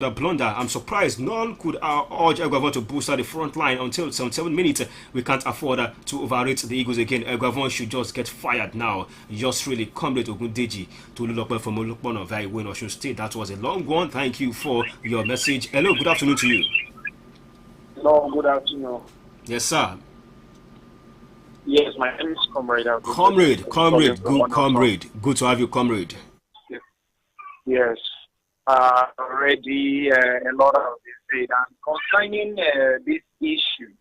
The blunder. I'm surprised none could urge Eguavon to boost the front line until 77 minutes. We can't afford to overrate the Eagles again. Eguavon should just get fired now. Just really comrade Ogundeji to Lulokwe from Olukbono Vai Win Osun State. That was a long one. Thank you for your message. Hello, good afternoon to you. Hello, good afternoon. Yes, sir. Yes, my name is Comrade. Comrade, good comrade. Good to have you, comrade. Yes. Already a lot of this said. And concerning this issue,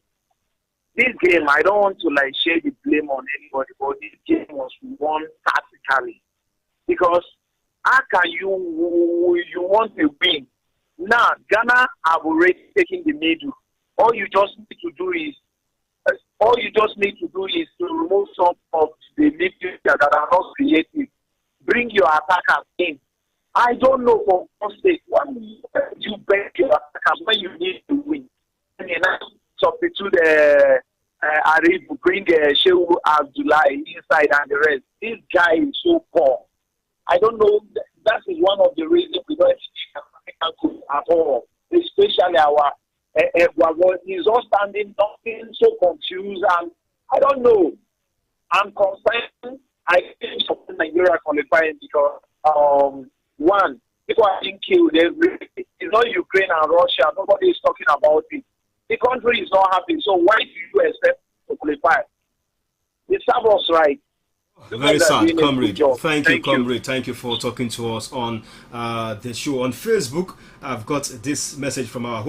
this game, I don't want to share the blame on anybody, but this game was won tactically. Because how can you want a win? Now, Ghana have already taken the middle. All you just need to do is to remove some of the midfielders that are not creative. Bring your attackers in. I don't know for one state when you bring your attackers when you need to win. And then substitute Arif, bring Shehu Abdullah inside and the rest. This guy is so poor. I don't know. That is one of the reasons we don't see at all, especially our. He's all standing, nothing, so confused, and I don't know. I'm concerned. I think something Nigeria qualifying because one, people are being killed every day. It's not Ukraine and Russia. Nobody is talking about it. The country is not happy. So why do you expect to qualify? It serves us right. Very sad, comrade. Thank you, comrade. Thank you for talking to us on the show. On Facebook, I've got this message from our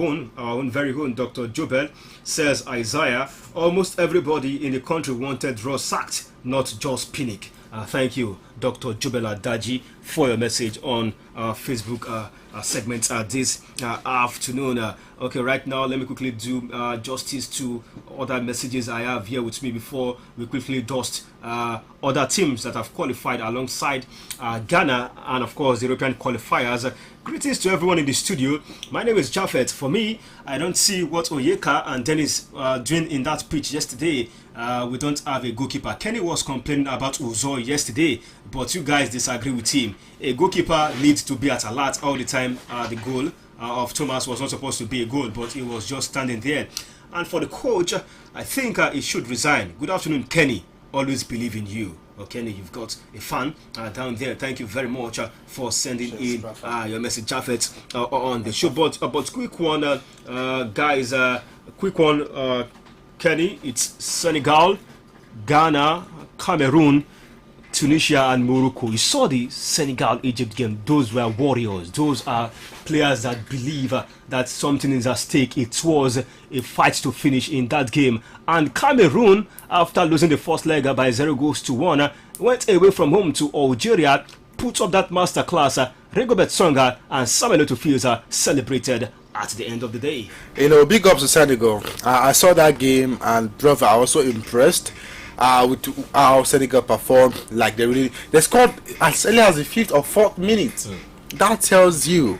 very own Dr. Jobel. Says Isaiah, almost everybody in the country wanted Ross sacked, not just Pinnick. Thank you, Dr. Jobel Adaji, for your message on Facebook segment this afternoon. Okay, right now, let me quickly do justice to other messages I have here with me before we quickly dust other teams that have qualified alongside Ghana and, of course, the European qualifiers. Greetings to everyone in the studio. My name is Japheth. For me, I don't see what Oyeka and Dennis doing in that pitch yesterday. We don't have a goalkeeper. Kenny was complaining about Uzo yesterday, but you guys disagree with him. A goalkeeper needs to be at alert all the time. The goal of Thomas was not supposed to be a goal, but he was just standing there. And for the coach, I think he should resign. Good afternoon, Kenny. Always believe in you. Kenny, you've got a fan down there. Thank you very much for sending in your message, Japheth, on the show. But quick one, guys. Quick one, Kenny. It's Senegal, Ghana, Cameroon, Tunisia and Morocco. You saw the Senegal-Egypt game. Those were warriors. Those are players that believe that something is at stake. It was a fight to finish in that game. And Cameroon, after losing the first leg by 0-1, went away from home to Algeria, put up that masterclass. Rigobert Songa and Samuel Eto'o celebrated at the end of the day. Big ups to Senegal. I saw that game and, brother, I was so impressed with how Senegal performed. Like they scored as early as the 5th or 4th minute. That tells you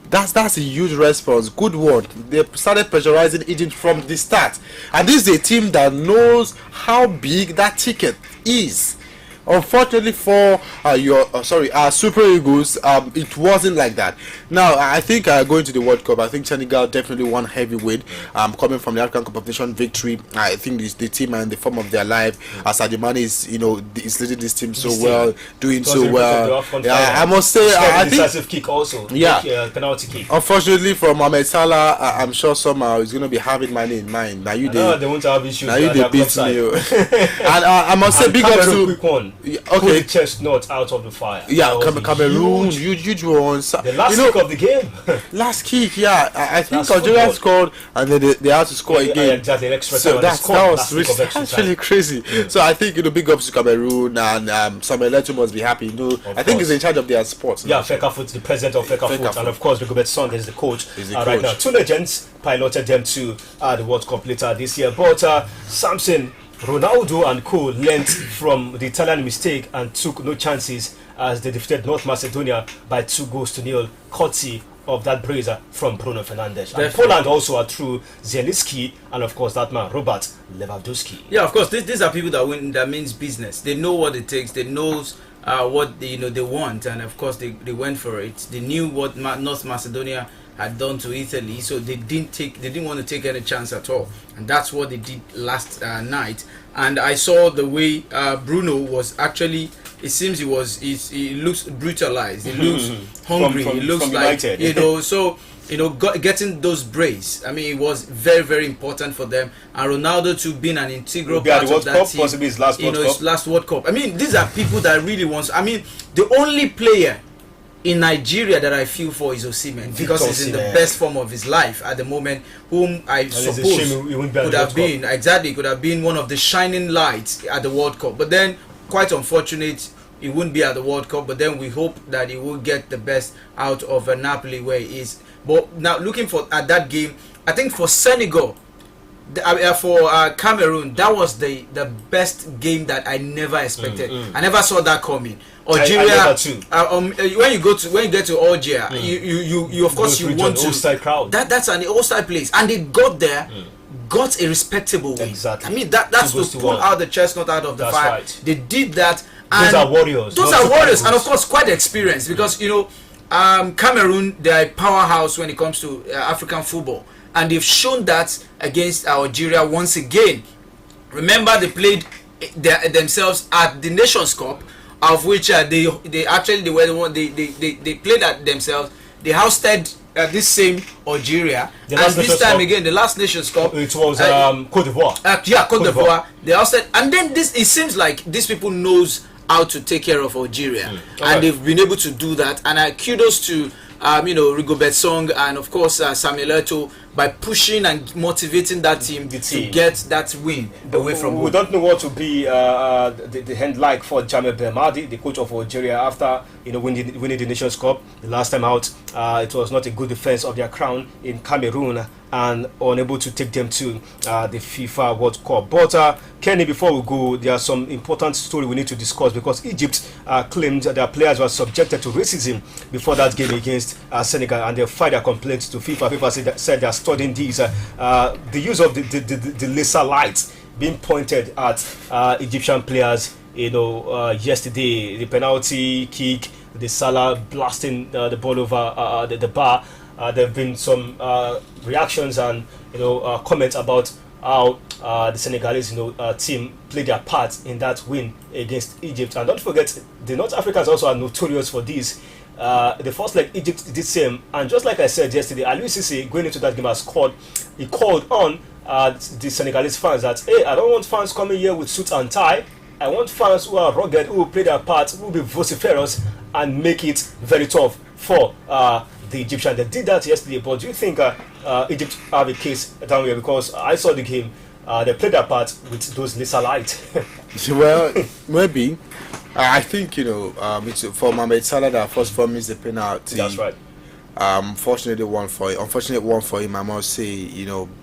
that's a huge response. Good one. They started pressurizing Egypt from the start, and this is a team that knows how big that ticket is. Unfortunately for Super Eagles, it wasn't like that. Now, I think going to the World Cup, I think Senegal definitely won heavy weight. Coming from the African competition victory, I think the team are in the form of their life. Sadio Mane is leading this team so well, doing so well. Yeah, I must say, I think decisive kick also. Penalty kick. Unfortunately for Mohamed Salah, I'm sure somehow he's going to be having Mane in mind. Now they won't have issues. Now you beat me. And I must say, big up to quick one. Okay, chestnut out of the fire. Yeah, Cameroon, huge ones. The last kick of the game. Last kick, yeah. I think Algeria scored, and then they had to score again. Exactly, extra time. So that was really crazy. Yeah. So I think big ups to Cameroon, and Samuel Eto'o must be happy. I think he's in charge of their sports. Yeah, Fekafoot, the president of Fekafoot, and of course Rigobert Song is the coach. Right now. Two legends piloted them to the World Cup later this year, but Samson, Ronaldo and co learned from the Italian mistake and took no chances as they defeated North Macedonia by 2-0, courtesy of that brazier from Bruno Fernandes. And Poland also are through Zielinski and of course that man Robert Lewandowski. Yeah, of course, these are people that win. That means business. They know what it takes. They know what they want, and of course they went for it. They knew what North Macedonia had done to Italy, so they didn't want to take any chance at all, and that's what they did last night. And I saw the way Bruno was actually. It seems he looks brutalized. He looks hungry. He looks like United. So getting those brace. I mean, it was very, very important for them. And Ronaldo too being an integral part of that team. Possibly his last World Cup. His last World Cup. I mean, these are people that really want. I mean, the only player in Nigeria that I feel for is Osimhen, because he's in the best form of his life at the moment, whom I suppose could have been one of the shining lights at the World Cup. But then, quite unfortunate, he wouldn't be at the World Cup. But then we hope that he will get the best out of Napoli where he is. But now looking at that game, I think for Senegal, for Cameroon, that was the best game that I never expected. I never saw that coming. Algeria, when you get to Algeria, you of course you want to. Crowd. That's an hostile place, and they got there. Got a respectable win. Exactly. I mean that's to pull out the chestnut out of the fire. Right. They did that. And those are warriors. And of course quite experienced, because Cameroon, they are a powerhouse when it comes to African football, and they've shown that against Algeria once again. Remember, they played themselves at the Nations Cup, of which they were the one they played at themselves. They hosted this same Algeria, and this time again, the last Nations Cup, it was Cote d'Ivoire. Cote d'Ivoire. They hosted, and then it seems like these people knows how to take care of Algeria, and they've been able to do that. And kudos to Rigobert Song and of course Samuel Eto'o by pushing and motivating that team to get that win away from home. We don't know what to be the hand like for Jamel Belmadi, the coach of Algeria, after winning the Nations Cup. The last time out, it was not a good defense of their crown in Cameroon and unable to take them to the FIFA World Cup. But Kenny, before we go, there are some important story we need to discuss, because Egypt claimed that their players were subjected to racism before that game against Senegal, and they filed their complaints to FIFA. FIFA said they are studying these. The use of the laser light being pointed at Egyptian players, yesterday, the penalty kick, the Salah blasting the ball over the bar. There have been some reactions and comments about how the Senegalese team played their part in that win against Egypt. And don't forget, the North Africans also are notorious for this. The first leg, Egypt did the same, and just like I said yesterday, Aliou Cisse going into that game he called on the Senegalese fans that, hey, I don't want fans coming here with suits and tie. I want fans who are rugged, who will play their part, who will be vociferous and make it very tough for the Egyptians. They did that yesterday. But do you think Egypt have a case down here? Because I saw the game, they played their part with those laser lights. Well, maybe. I think it's for Mohamed Salah that first for me is the penalty. That's right. Unfortunate one for him, I must say.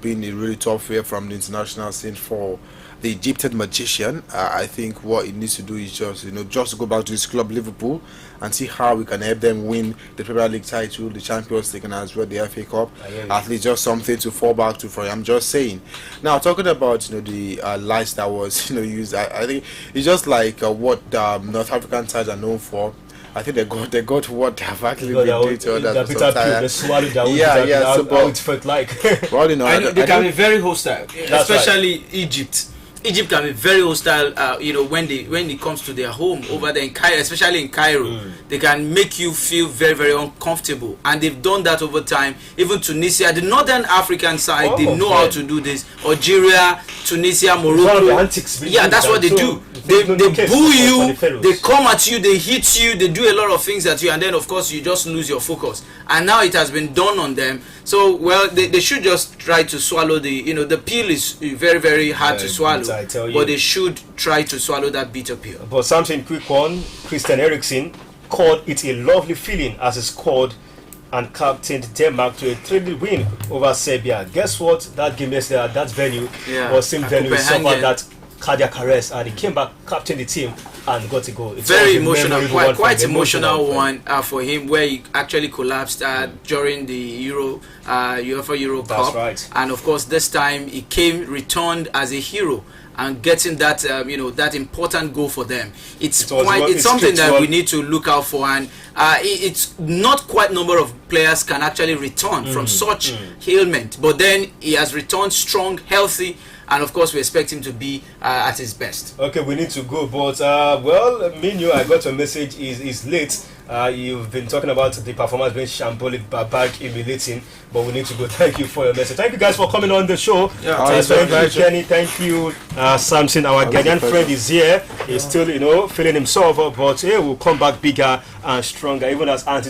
Being a really tough year from the international scene for the Egyptian magician. I think what he needs to do is just go back to his club Liverpool and see how we can help them win the Premier League title, the Champions League, and as well the FA Cup. At least just something to fall back to for him. I'm just saying. Now talking about the lights that was used, I think it's just like what North African sides are known for. I think they got what they have actually been doing to others for some time. They swallowed their own. How it felt like. Well, they can be very hostile, especially right. Egypt. Egypt can be very hostile, when it comes to their home over there in Cairo, especially in Cairo. They can make you feel very, very uncomfortable, and they've done that over time. Even Tunisia, the northern African side, they know how to do this. Algeria, Tunisia, Morocco. That's what they do. They boo you, they come at you, they hit you, they do a lot of things at you, and then of course you just lose your focus. And now it has been done on them. So they should just try to swallow the pill is very, very hard to swallow. But they should try to swallow that bitter pill. But something quick one, Christian Eriksen called it a lovely feeling as he scored and captained Denmark to a 3-0 win over Serbia. Guess what? That game yesterday at that venue was same venue. He suffered that cardiac arrest, and he came back, captained the team and got a goal. Very emotional, quite emotional one for him, where he actually collapsed during the UEFA Euro Cup. That's right. And of course, this time he returned as a hero and getting that that important goal for them. It's something that we need to look out for, and it's not quite number of players can actually return from such ailment, but then he has returned strong, healthy, and of course we expect him to be at his best. Okay, we need to go, but well, Minyo, I got a message. Is late. You've been talking about the performance being shambolic, barbaric, humiliating, but we need to go. Thank you for your message. Thank you guys for coming on the show. Thank you, Kenny. Thank you, Samson. Our Ghanaian friend is here. He's still, feeling himself, but we'll come back bigger and stronger, even as Anti